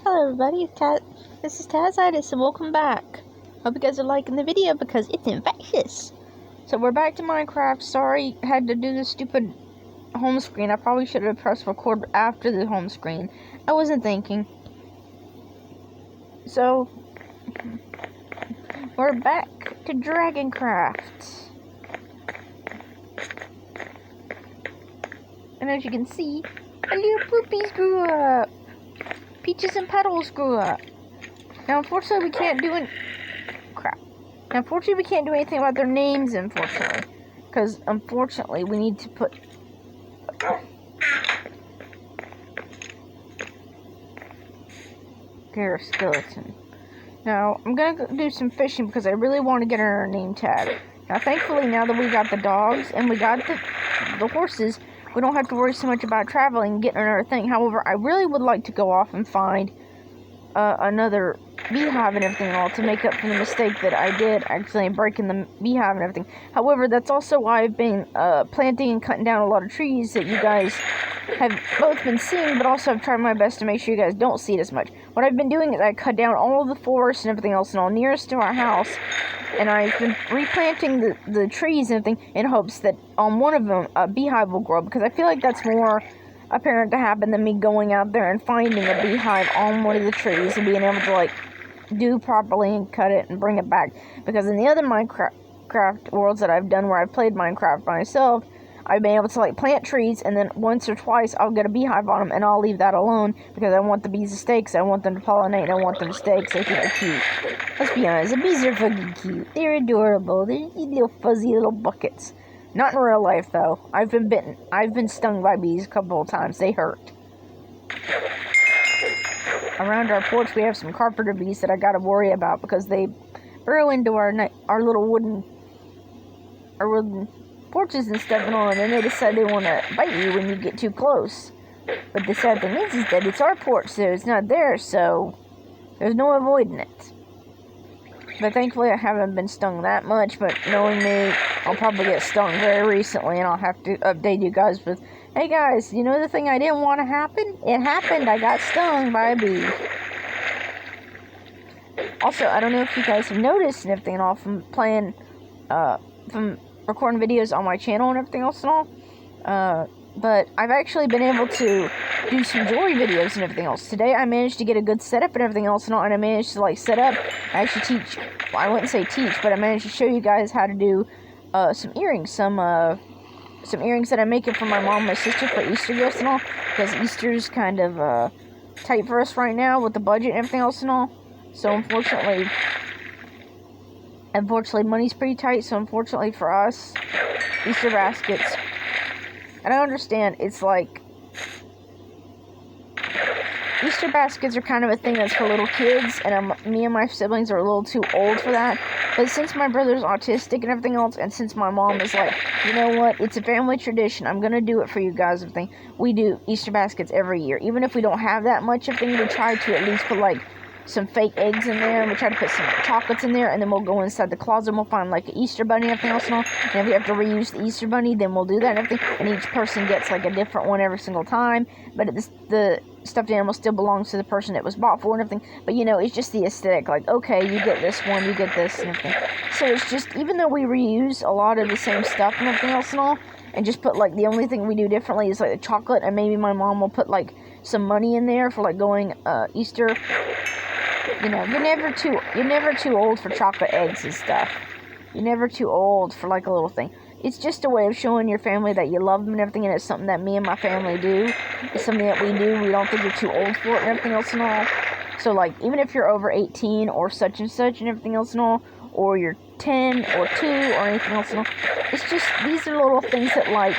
Hello everybody, this is Tazitis and welcome back. Hope you guys are liking the video because it's infectious. So we're back to Minecraft. Sorry, had to do this stupid home screen. I probably should have pressed record after the home screen. I wasn't thinking. So, we're back to Dragoncraft. And as you can see, a little poopies grew up. Peaches and Petals grew up. Now, unfortunately, we can't do Unfortunately, we can't do anything about their names, unfortunately. Because, unfortunately, we need to put... Here, skeleton. Now, I'm gonna do some fishing because I really want to get her name tag. Now, thankfully, now that we got the dogs and we got the horses, we don't have to worry so much about traveling and getting another thing. However, I really would like to go off and find another beehive and everything all to make up for the mistake that I did actually breaking the beehive and everything. However, that's also why I've been planting and cutting down a lot of trees that you guys have both been seeing, but also I've tried my best to make sure you guys don't see it as much. What I've been doing is I cut down all of the forests and everything else and all nearest to our house, and I've been replanting the trees and everything in hopes that on one of them a beehive will grow, because I feel like that's more apparent to happen than me going out there and finding a beehive on one of the trees and being able to like do properly and cut it and bring it back. Because in the other Minecraft worlds that I've done where I've played Minecraft by myself, I've been able to like plant trees and then once or twice I'll get a beehive on them and I'll leave that alone because I want the bees to stay, because I want them to pollinate and I want them to stay because I think they're cute. Let's be honest, the bees are fucking cute. They're adorable. They're little fuzzy little buckets. Not in real life though. I've been bitten. I've been stung by bees a couple of times. They hurt. Around our porch we have some carpenter bees that I gotta worry about because they burrow into our little wooden porches and stuff and all, and then they decide they want to bite you when you get too close. But the sad thing is that it's our porch, so it's not theirs, so there's no avoiding it. But thankfully I haven't been stung that much, but knowing me, I'll probably get stung very recently, and I'll have to update you guys with, hey guys, you know the thing I didn't want to happen? It happened, I got stung by a bee. Also, I don't know if you guys have noticed and everything and all from playing, from recording videos on my channel and everything else and all, but I've actually been able to do some jewelry videos and everything else. Today I managed to get a good setup and everything else and all, and I managed to like set up, I actually teach, well, I wouldn't say teach, but I managed to show you guys how to do some earrings, some earrings that I'm making for my mom and my sister for Easter gifts and all, because Easter's kind of tight for us right now with the budget and everything else and all, so unfortunately money's pretty tight, so unfortunately for us, Easter baskets, and I understand it's like, Easter baskets are kind of a thing that's for little kids, and me and my siblings are a little too old for that, but since my brother's autistic and everything else, and since my mom is like, you know what, it's a family tradition, I'm gonna do it for you guys and everything, we do Easter baskets every year. Even if we don't have that much of thing, we try to at least put like some fake eggs in there, and we try to put some chocolates in there, and then we'll go inside the closet and we'll find like an Easter bunny and everything else and all, and if we have to reuse the Easter bunny, then we'll do that and everything, and each person gets like a different one every single time, but the stuffed animal still belongs to the person it was bought for and everything, but you know, it's just the aesthetic, like, okay, you get this one, you get this and everything, so it's just, even though we reuse a lot of the same stuff and everything else and all, and just put like, the only thing we do differently is like the chocolate, and maybe my mom will put like some money in there for like going Easter. You know, you're never too old for chocolate eggs and stuff. You're never too old for like a little thing. It's just a way of showing your family that you love them and everything, and it's something that me and my family do. It's something that we do. We don't think you're too old for it and everything else and all. So like, even if you're over 18 or such and such and everything else and all, or you're 10 or 2 or anything else and all, it's just, these are little things that like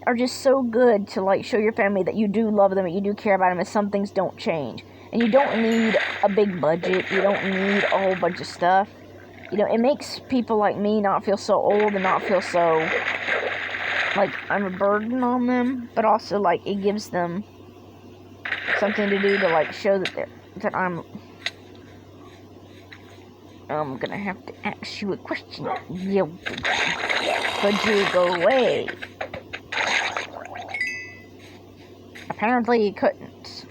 are just so good to like show your family that you do love them and you do care about them, and some things don't change. And you don't need a big budget, you don't need a whole bunch of stuff. You know, it makes people like me not feel so old and not feel so like I'm a burden on them, but also like it gives them something to do to like show that I'm gonna have to ask you a question. Could you go away? Apparently you couldn't.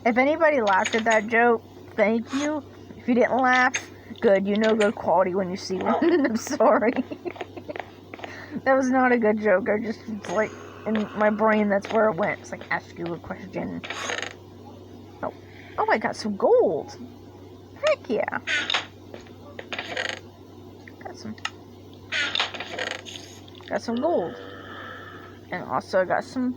If anybody laughed at that joke, thank you. If you didn't laugh, good. You know good quality when you see one. I'm sorry. That was not a good joke. I just, like, in my brain, that's where it went. It's like, ask you a question. Oh, I got some gold. Heck yeah. Got some gold. And also I got some,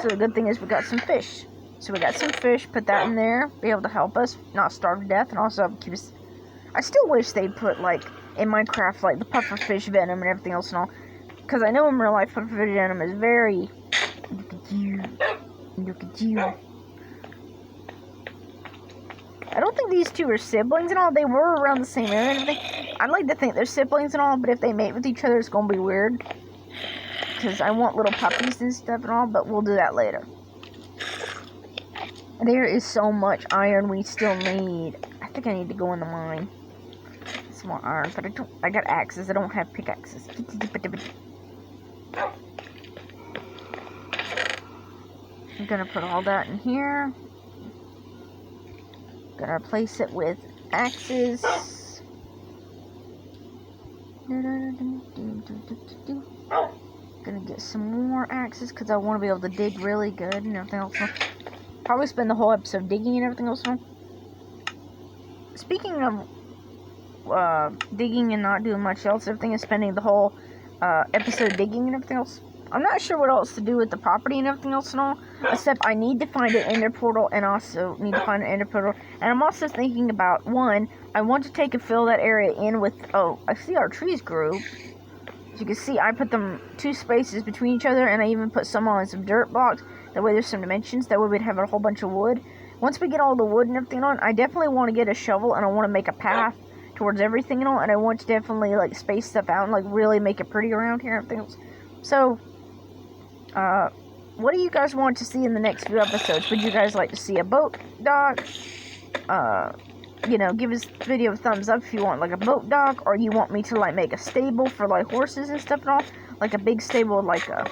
so the good thing is we got some fish. So we got some fish, put that in there, be able to help us not starve to death, and also keep us, I still wish they put, like, in Minecraft, like, the pufferfish venom and everything else and all. Because I know in real life pufferfish venom is very, look at you. I don't think these two are siblings and all. They were around the same area and everything. I'd like to think they're siblings and all, but if they mate with each other, it's gonna be weird. Because I want little puppies and stuff and all, but we'll do that later. There is so much iron we still need. I think I need to go in the mine. Some more iron, but I got axes. I don't have pickaxes. I'm gonna put all that in here. Gonna replace it with axes. Gonna get some more axes because I want to be able to dig really good and everything else. Probably spend the whole episode digging and everything else. Speaking of digging and not doing much else, everything is spending the whole episode digging and everything else. I'm not sure what else to do with the property and everything else and all, except I need to find an ender portal and also need to find an ender portal. And I'm also thinking about, one, I want to take and fill that area in with, oh, I see our trees grew. As you can see, I put them 2 spaces between each other, and I even put some on some dirt blocks. That way there's some dimensions, that way we'd have a whole bunch of wood. Once we get all the wood and everything on, I definitely want to get a shovel, and I want to make a path towards everything and all, and I want to definitely, like, space stuff out and, like, really make it pretty around here and everything else. So, what do you guys want to see in the next few episodes? Would you guys like to see a boat dock? You know, give this video a thumbs up if you want, like, a boat dock, or you want me to, like, make a stable for, like, horses and stuff and all. Like, a big stable, like, a...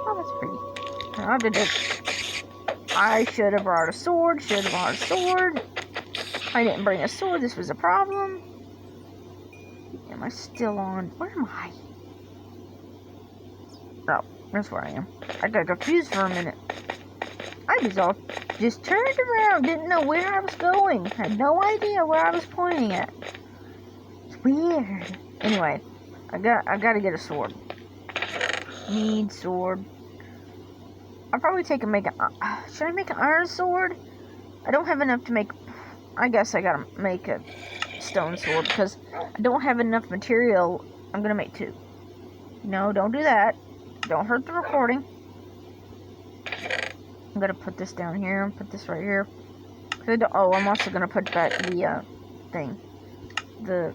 Oh, that's pretty. I should have brought a sword, I didn't bring a sword, this was a problem. Am I still on? Where am I? Oh, that's where I am. I got confused for a minute. I was all just turned around, didn't know where I was going. Had no idea where I was pointing at. It's weird. Anyway, I gotta get a sword. Need sword. I'll probably take and make an... should I make an iron sword? I don't have enough to make... I guess I gotta make a stone sword because I don't have enough material. I'm gonna make 2. No, don't do that. Don't hurt the recording. I'm gonna put this down here and put this right here. Oh, I'm also gonna put back the thing, the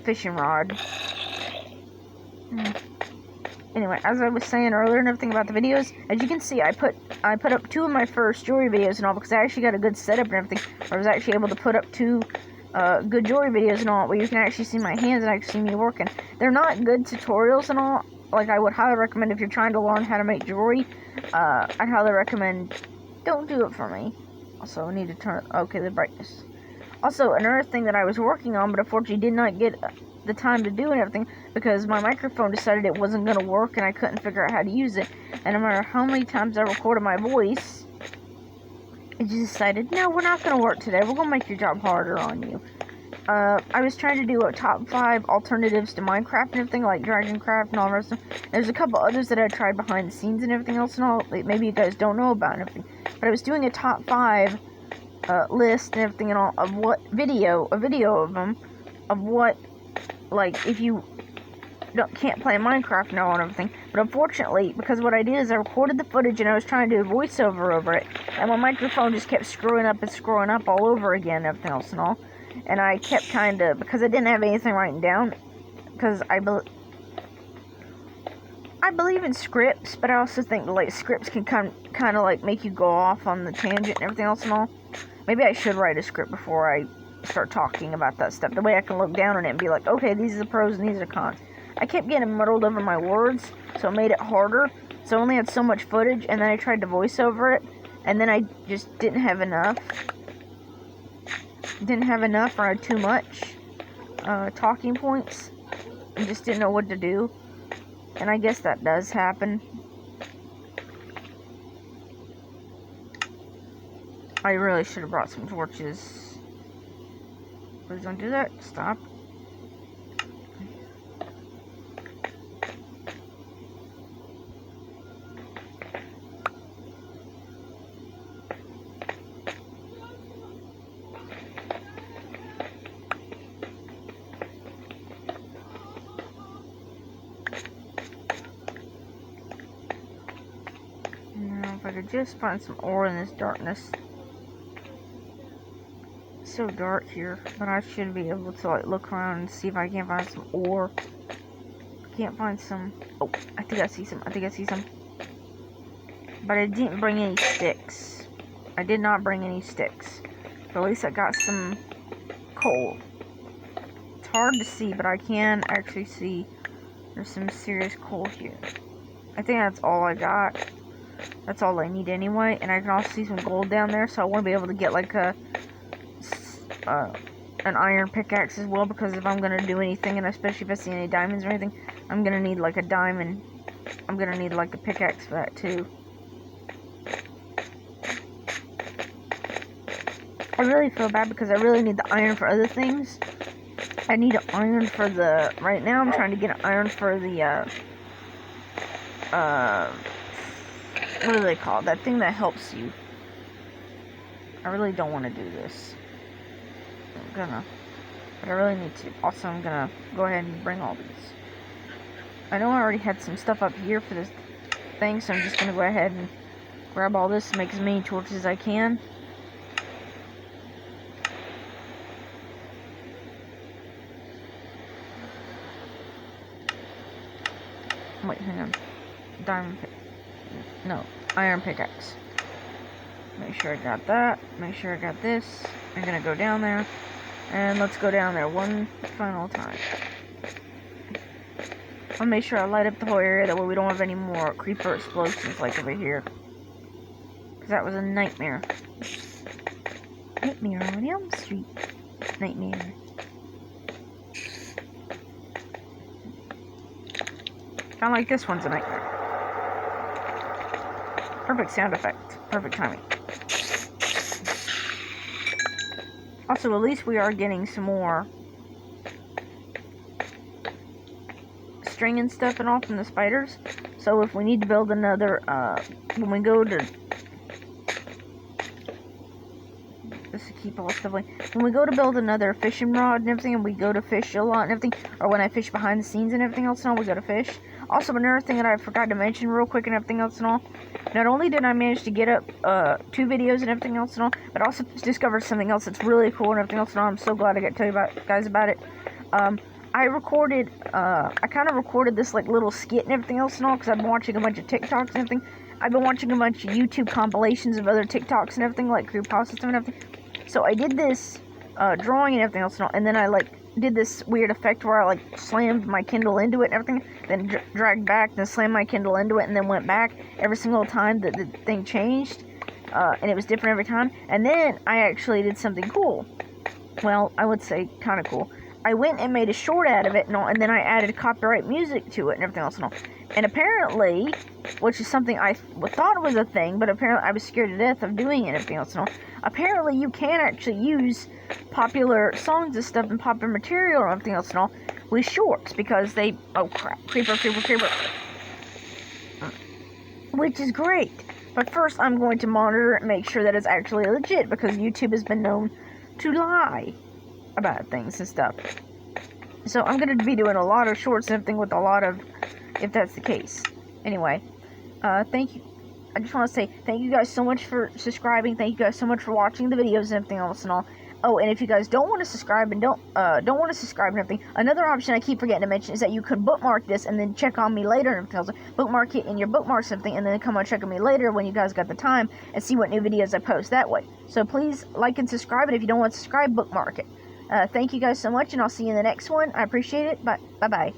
fishing rod. Anyway, as I was saying earlier and everything about the videos, as you can see, I put up 2 of my first jewelry videos and all because I actually got a good setup and everything. I was actually able to put up 2 good jewelry videos and all, where you can actually see my hands and actually see me working. They're not good tutorials and all. Like, I would highly recommend if you're trying to learn how to make jewelry, I'd highly recommend, don't do it for me. Also, I need to turn, okay, the brightness. Also, another thing that I was working on, but unfortunately did not get the time to do and everything, because my microphone decided it wasn't going to work, and I couldn't figure out how to use it. And no matter how many times I recorded my voice, it just decided, no, we're not going to work today, we're going to make your job harder on you. I was trying to do a top 5 alternatives to Minecraft and everything, like Dragoncraft and all the rest of them. There's a couple others that I tried behind the scenes and everything else and all, that maybe you guys don't know about and everything. But I was doing a top 5 list and everything and all of what a video of them, of what, like, if you can't play Minecraft now and everything. But unfortunately, because what I did is I recorded the footage and I was trying to do a voiceover over it, and my microphone just kept screwing up all over again and everything else and all. And I kept kind of, because I didn't have anything written down, because I believe in scripts, but I also think, like, scripts can kind of, like, make you go off on the tangent and everything else and all. Maybe I should write a script before I start talking about that stuff. The way I can look down on it and be like, okay, these are the pros and these are the cons. I kept getting muddled over my words, so it made it harder. So I only had so much footage, and then I tried to voice over it, and then I just didn't have enough. Or I had too much talking points, and just didn't know what to do. And I guess that does happen. I really should have brought some torches. Please don't do that. Stop. Now, if I could just find some ore in this darkness. It's so dark here, but I should be able to like look around and see if I can find some ore. Can't find some. Oh, I think I see some. But I didn't bring any sticks. I did not bring any sticks. But at least I got some coal. It's hard to see, but I can actually see there's some serious coal here. I think that's all I got. That's all I need anyway. And I can also see some gold down there, so I want to be able to get like an iron pickaxe as well, because if I'm gonna do anything, and especially if I see any diamonds or anything, I'm gonna need like a diamond. I'm gonna need like a pickaxe for that too. I really feel bad because I really need the iron for other things. I need an iron for the... Right now I'm trying to get an iron for the, what do they call it? That thing that helps you. I really don't want to do this. But I really need to. Also, I'm gonna go ahead and bring all these. I know I already had some stuff up here for this thing, so I'm just gonna go ahead and grab all this and make as many torches as I can. Wait, hang on. Diamond pick. No, iron pickaxe. Make sure I got that. Make sure I got this. I'm gonna go down there. And let's go down there one final time. I'll make sure I light up the whole area, that way we don't have any more creeper explosions like over here. Because that was a nightmare. Nightmare on Elm Street. Nightmare. Kind of like this one's a nightmare. Perfect sound effect. Perfect timing. Also, at least we are getting some more string and stuff and all from the spiders. So if we need to build another, when we go to... Just to keep all stuff like... When we go to build another fishing rod and everything, and we go to fish a lot and everything, or when I fish behind the scenes and everything else and all, we go to fish. Also, another thing that I forgot to mention real quick and everything else and all, not only did I manage to get up 2 videos and everything else and all, but I also discovered something else that's really cool and everything else and all. I'm so glad I got to tell you guys about it. I kind of recorded this like little skit and everything else and all, because I've been watching a bunch of TikToks and everything. I've been watching a bunch of YouTube compilations of other TikToks and everything, like creepypasta and everything. So I did this drawing and everything else and all, and then I like did this weird effect where I like slammed my Kindle into it and everything, then dragged back, then slammed my Kindle into it, and then went back every single time that the thing changed, and it was different every time. And then I actually did something cool. Well, I would say kind of cool. I went and made a short out of it and all, and then I added copyright music to it and everything else and all. And apparently, which is something I thought was a thing, but apparently I was scared to death of doing it and everything else and all. Apparently, you can actually use popular songs and stuff and popular material and everything else and all with shorts, because they... Oh, crap. Creeper. Which is great. But first, I'm going to monitor it and make sure that it's actually legit, because YouTube has been known to lie about things and stuff. So I'm going to be doing a lot of shorts and everything with a lot of... if that's the case. Anyway, thank you. I just want to say thank you guys so much for subscribing. Thank you guys so much for watching the videos and everything else and all. Oh, and if you guys don't want to subscribe and don't want to subscribe and everything, another option I keep forgetting to mention is that you could bookmark this and then check on me later and everything else. Bookmark it in your bookmarks and everything, and then come on check on me later when you guys got the time and see what new videos I post that way. So please like and subscribe, and if you don't want to subscribe, bookmark it. Thank you guys so much, and I'll see you in the next one. I appreciate it. Bye-bye.